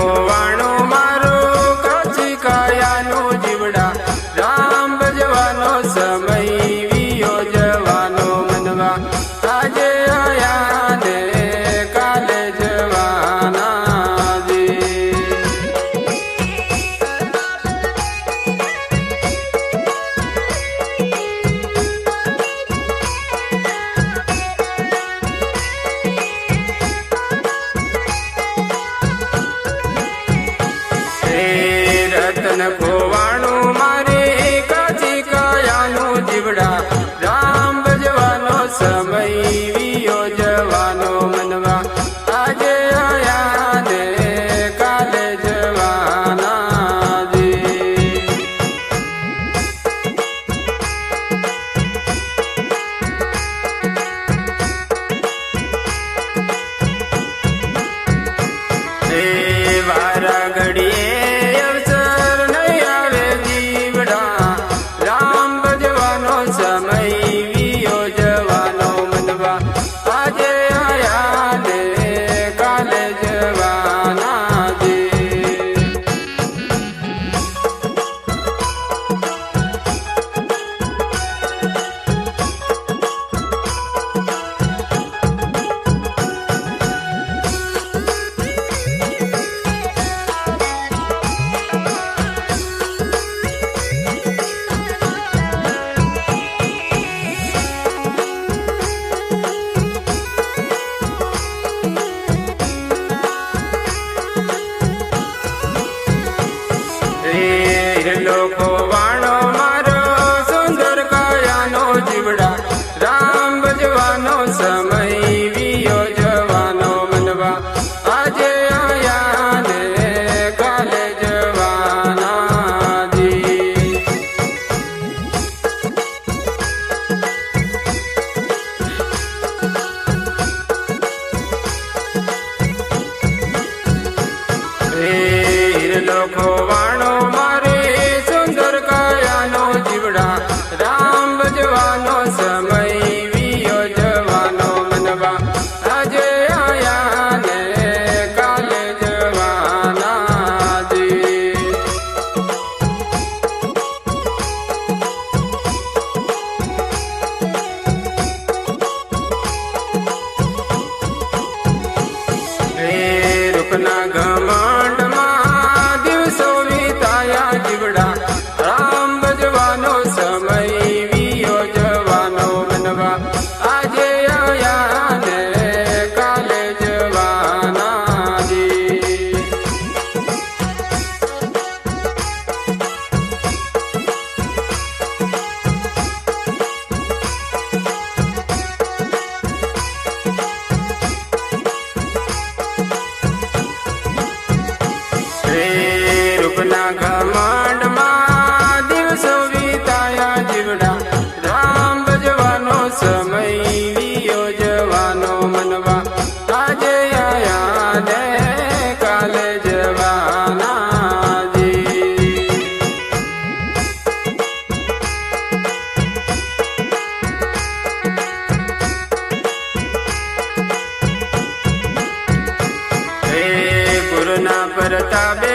ખોવાણું મારું કાચી કાયાનું જીવડા રામ ભજવાનો સમય વિયો જવાનો મનવા આજે આયા ને કાલે જવાના જે રતન ખોવાણું મારે કાચી કાયાનું જીવડા રામ ભજવાનો સમય વિયો જવાનો મનવા આજે આયા ને કાલે જવાના જે વારા ઘડીએ લોકો વાણો મારો સુંદર કાયાનો જીવડા રામ ભજવાનો સમય વિયો જવાનો મનવા આજે આયા ને કાલે જવાના જી લોકો વાણો રામ ભજવાનો સમય વિયો જવાનો મનવા આજે આયા ને કાલે જવાના જે રૂપના ઘમંડમાં દિવસો વીતાયા જીવડા રામ ભજવાનો સમય વિયો જવાનો મનવા આજે આયા ને કાલે જવાના જી રૂપના ઘમંડમાં દિવસો વીતાયા જીવડા રામ ભજવાનો સમય વિયો જવાનો મનવા આજે આયા ને કાલે જવાના જી ગુરુના પ્રતાપે